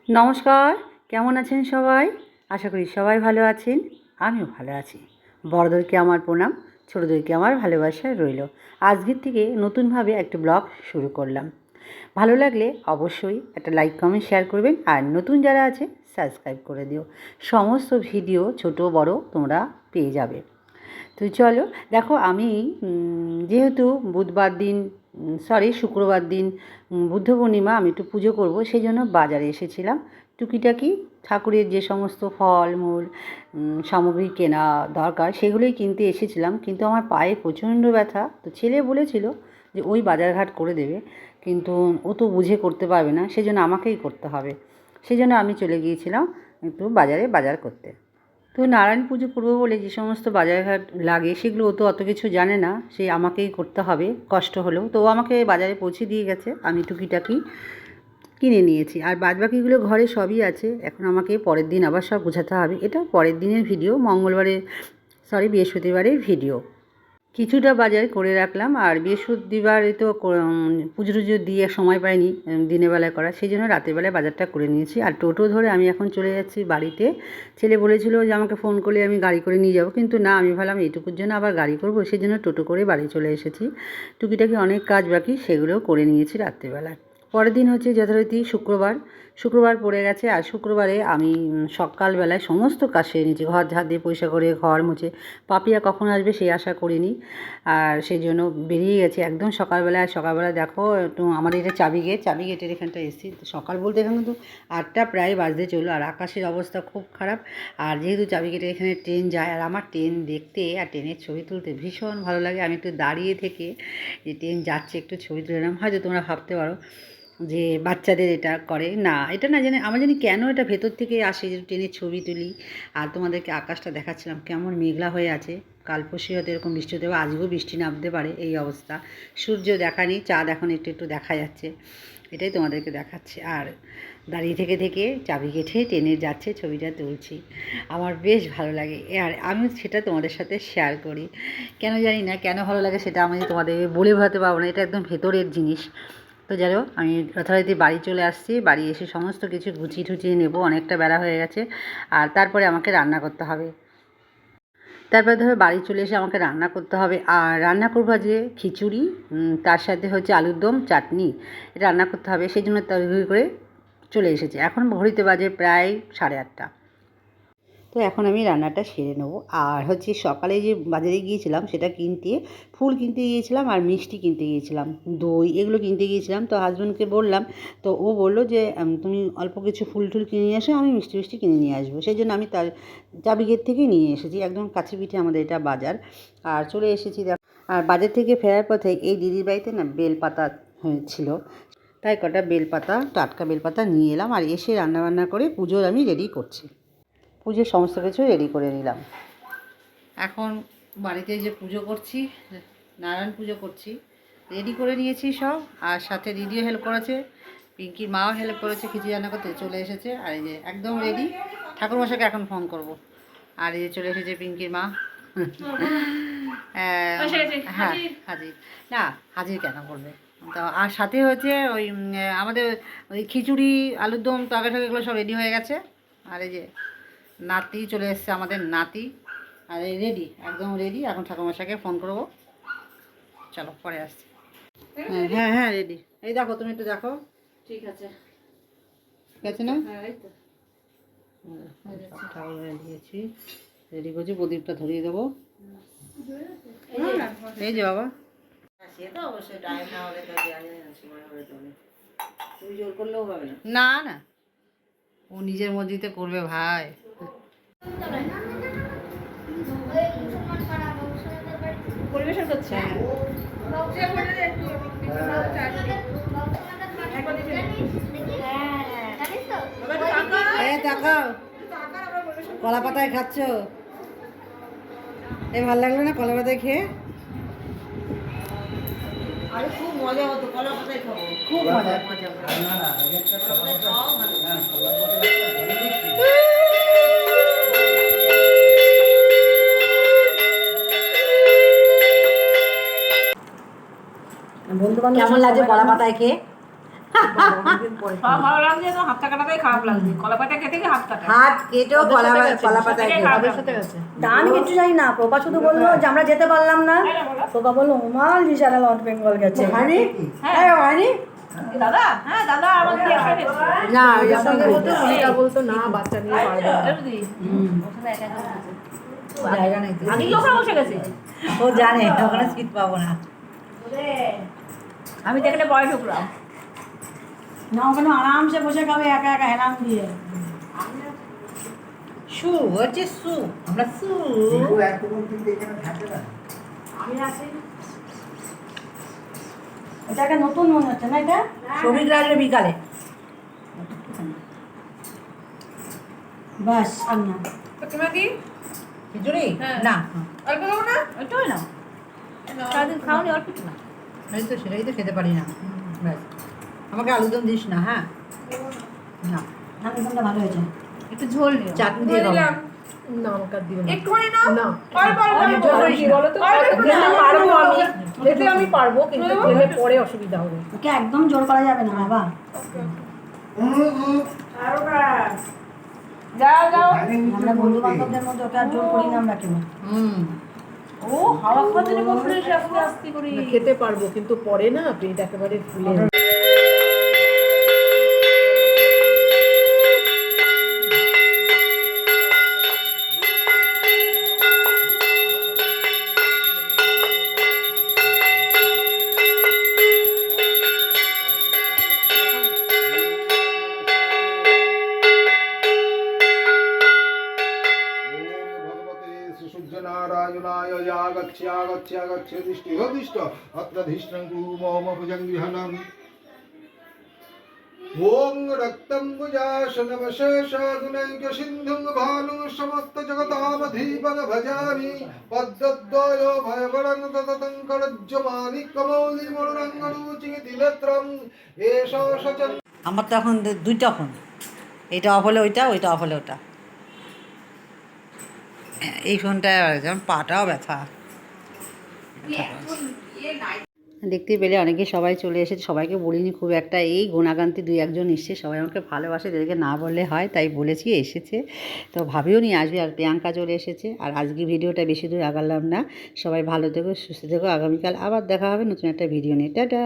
নমস্কার, কেমন আছেন সবাই? আশা করি সবাই ভালো আছেন। আমিও ভালো আছি। বড়দেরকে আমার প্রণাম, ছোটোদেরকে আমার ভালোবাসা রইল। আজকের থেকে নতুনভাবে একটা ব্লগ শুরু করলাম। ভালো লাগলে অবশ্যই একটা লাইক কমেন্ট শেয়ার করবেন, আর নতুন যারা আছে সাবস্ক্রাইব করে দিও। সমস্ত ভিডিও ছোট বড় তোমরা পেয়ে যাবে। তো চলো, দেখো আমি যেহেতু বুধবার দিন শুক্রবার দিন বুদ্ধ পূর্ণিমা, আমি একটু পুজো করব, সেই জন্য বাজারে এসেছিলাম। টুকিটাকি ঠাকুরের যে সমস্ত ফল মূল সামগ্রী কেনা দরকার সেগুলোই কিনতে এসেছিলাম। কিন্তু আমার পায়ে প্রচণ্ড ব্যথা, তো ছেলে বলেছিল যে ওই বাজারঘাট করে দেবে, কিন্তু ও তো বুঝে করতে পারবে না, সেজন্য আমাকেই করতে হবে। সেজন্য আমি চলে গিয়েছিলাম একটু বাজারে বাজার করতে। তো নারায়ণ পুজো করবো বলে যে সমস্ত বাজারঘাট লাগে সেগুলো ও তো অত কিছু জানে না, সে আমাকেই করতে হবে কষ্ট হলেও। তো ও আমাকে বাজারে পৌঁছে দিয়ে গেছে, আমি টুকিটাকি কিনে নিয়েছি, আর বাদবাকিগুলো ঘরে সবই আছে। এখন আমাকে পরের দিন আবার সব গোছাতে হবে। এটা পরের দিনের ভিডিও, বৃহস্পতিবারের ভিডিও। কিছুটা বাজার করে রাখলাম, আর বৃহস্পতিবারে তো পুজো টুজো দিয়ে সময় পাইনি দিনের বেলায় করা, সেই জন্য রাতের বেলায় বাজারটা করে নিয়েছি। আর টোটো ধরে আমি এখন চলে যাচ্ছি বাড়িতে। ছেলে বলেছিল যে আমাকে ফোন করলে আমি গাড়ি করে নিয়ে যাব, কিন্তু না, আমি ভাবলাম এইটুকুর জন্য আবার গাড়ি করবো, সেই জন্য টোটো করে বাড়ি চলে এসেছি। টুকিটাকি অনেক কাজ বাকি, সেগুলোও করে নিয়েছি রাত্রেবেলায়। পরের দিন হচ্ছে যথারীতি শুক্রবার পড়ে গেছে, আর শুক্রবারে আমি সকালবেলায় সমস্ত কাজ সেরে নিয়েছি। ঘর ঝাড় দিয়ে পরিষ্কার করে, ঘর মুছে। পাপিয়া কখন আসবে সেই আশা করিনি, আর সেই জন্য বেরিয়ে গেছি একদম সকালবেলায়। দেখো একটু আমাদের এটা চাবি গেটের এখানটা এসেছি। সকাল বলতে এখন কিন্তু 8টা প্রায় বাজতে চললো, আর আকাশের অবস্থা খুব খারাপ। আর যেহেতু চাবি গেটের এখানে ট্রেন যায়, আর আমার ট্রেন দেখতে আর ট্রেনের ছবি তুলতে ভীষণ ভালো লাগে। আমি একটু দাঁড়িয়ে থেকে যে ট্রেন যাচ্ছে একটু ছবি তুলে নিলাম। হয়তো তোমরা ভাবতে পারো যে বাচ্চাদের এটা করে, না, এটা না জানি আমার জানি কেন এটা ভেতর থেকে আসে যে ট্রেনের ছবি তুলি। আর তোমাদেরকে আকাশটা দেখাচ্ছিলাম কেমন মেঘলা হয়ে আছে। কাল পরশু হয়তো এরকম বৃষ্টি হতে পারে, আজকেও বৃষ্টি নামতে পারে, এই অবস্থা। সূর্য দেখা নেই, চাঁদ এখন একটু একটু দেখা যাচ্ছে, এটাই তোমাদেরকে দেখাচ্ছি। আর দাঁড়িয়ে থেকে থেকে চাবি গেটে ট্রেনে যাচ্ছে ছবিটা তুলছি, আমার বেশ ভালো লাগে। আর আমি সেটা তোমাদের সাথে শেয়ার করি, কেন জানি না, কেন ভালো লাগে সেটা আমি তোমাদের বলে বোঝাতে পারবো না, এটা একদম ভেতরের জিনিস। তো যাই হোক, আমি যথারীতি বাড়ি চলে আসছি। বাড়ি এসে সমস্ত কিছু গুছিয়ে টুচিয়ে নেবো, অনেকটা বেলা হয়ে গেছে। আর তারপরে আমাকে রান্না করতে হবে। তারপরে ধরো বাড়ি চলে এসে আমাকে রান্না করতে হবে, আর রান্না করবো আজকে খিচুড়ি, তার সাথে হচ্ছে আলুর দম, চাটনি, এটা রান্না করতে হবে। সেই জন্য তড়িঘড়ি করে চলে এসেছি। এখন ঘড়িতে বাজে প্রায় 8:30। তো এখন আমি রান্নাটা সেরে নেবো। আর হচ্ছে সকালে যে বাজারে গিয়েছিলাম সেটা ফুল কিনতে গিয়েছিলাম, আর মিষ্টি কিনতে গিয়েছিলাম, দই, এগুলো কিনতে গিয়েছিলাম। তো হাজব্যান্ডকে বললাম, তো ও বললো যে তুমি অল্প কিছু ফুল টুল কিনে নিয়ে আসো, আমি মিষ্টি মিষ্টি কিনে নিয়ে আসবো। সেই জন্য আমি তার চাবিগেট থেকেই নিয়ে এসেছি, একদম কাছে পিঠে আমাদের এটা বাজার। আর চলে এসেছি দেখো। আর বাজার থেকে ফেরার পথে এই দিদির বাড়িতে না বেলপাতা ছিল, তাই কটা বেলপাতা, টাটকা বেলপাতা নিয়ে এলাম। আর এসে রান্নাবান্না করে পুজোর আমি রেডি করছি। পুজোর সমস্ত কিছু রেডি করে নিলাম। এখন বাড়িতে যে পুজো করছি, নারায়ণ পুজো করছি, রেডি করে নিয়েছি সব। আর সাথে দিদিও হেল্প করেছে, পিঙ্কির মাও হেল্প করেছে, খিচুড়ি রান্না করতে চলে এসেছে। আর এই যে একদম রেডি, ঠাকুরমশাইকে এখন ফোন করব। আর এই যে চলে এসেছে পিঙ্কির মা। হ্যাঁ, হাজির না, হাজির কেন করবে। তো আর সাথে হচ্ছে ওই আমাদের ওই খিচুড়ি, আলুর দম, তরকারি এগুলো সব রেডি হয়ে গেছে। আর এই যে নাতি চলে এসছে, আমাদের নাতি। আর এই রেডি, একদম রেডি। এখন ঠাকুরমশাইকে ফোন করবো, চলো পরে আসছি। হ্যাঁ হ্যাঁ হ্যাঁ রেডি। এই দেখো, তুমি একটু দেখো। ঠিক আছে, ঠিক আছে না? ঠাকুর দিয়েছি, রেডি করছি, প্রদীপটা ধরিয়ে দেবো। এই যে বাবা, সে তো অবশ্যই টাইম না হলে তো সময় হবে, তুমি জোর করলেও হবে না। না না, ও নিজের মর্জিতে করবে ভাই। পরিবেশন করছে, কলা পাতায় খাচ্ছ, এই ভালো লাগলো না কলা পাতায় খেয়ে? আরে খুব মজা হতো, কলা পাতায় খাবো, খুব মজা। কেমন লাগছে কলা পাতায় খেয়ে? সব ভালো লাগছে, তো হাতটা কাটাটাই খারাপ লাগছে। কলা পাতা খেতে গিয়ে হাত কাটা। হাত কেটেও কলা পাতায় তা আমি কিছু জানি না, প্রভা শুধু বললো যে আমরা যেতে পারলাম না। প্রভা বললো ওমাল দিশারা লর্ড বেঙ্গল গেছে। হয়নি? হয়নি? দাদা, হ্যাঁ দাদা আমাদের একসাথে গেছে। না মনিকা বলতো না বাচ্চা নিয়ে পারবে না। দিদি, ওখানে একা একা বসেছে। জায়গা নেই। আগে কি ওখানে বসে গেছে? ও জানে ওখানে সিট পাবো না। আমি তো এখানে পরে ঢুকলাম। না ওখানে আরামসে বসে খাবে একা একা হেলাম দিয়ে। সু হচ্ছে সু, আমরা সু। এটা একটা নতুন মনে হচ্ছে না এটা? শ্রমিকরা আসবে বিকালে। বাস আর না। তোমার কি খিচুড়ি? হ্যাঁ। না, অল্প খাবো না? একটুই না। সারাদিন খাওনি অল্প একটু না। এই তো সেটাই তো খেতে পারি না। ব্যাস, আমাকে আলুদম দিস না, হ্যাঁ? না, আলুদমটা ভালো হয়েছে। একটু ঝোল নিও। চাটনি দিয়ে খাবো। না আমাকে আর দিও না। একটুখানি নাও। না। অল্প অল্প অল্প। কি বলো তো, খেতে পারবো আমি, খেতে আমি পারবো, কিন্তু খেলে পরে অসুবিধা হবে। ওকে একদম জোর করা যাবে না বাবা। যাও যাও। আমরা বন্ধু বান্ধবদের মধ্যে ওকে আর জোর করি না আমরা কেউ। ও হাওয়া খাওয়াতে বসে আস্তে আস্তে করে। খেতে পারবো, কিন্তু পরে না পেট একেবারে ফুলে नारायणाय यागच्छागच्छागच्छदिष्टिहोदिष्ट अत्रधिष्ठं मम भुजङ्गिहनम् ॐ रक्तं भुजाशनवशेषागुणैकसिन्धुं भानुं समस्तजगतामधीपन भजामि पद्मद्वयो भयवरं तततं करज्जमानिकमौलिमरुरङ्गरुचितिनेत्रम् एष सचन्। আমার তো এখন দুইটা ফোন, এটা অফ হলে ওইটা, ওইটা অফ হলে ওটা। এই ফোনটা যেমন পাটাও ব্যথা। দেখতে পেলে অনেকে সবাই চলে এসেছে, সবাইকে বলিনি খুব একটা, এই গুণাগান্তি দুই একজন এসছে, সবাই আমাকে ভালোবাসে, এদেরকে না বললে হয়, তাই বলেছি এসেছে। তো ভাবিও নিয়ে আসবে। আর প্রিয়াঙ্কা চলে এসেছে। আর আজকে ভিডিওটা বেশি দূর আগালাম না। সবাই ভালো থেকো, সুস্থ থেকো। আগামীকাল আবার দেখা হবে নতুন একটা ভিডিও নিয়ে। টাটা।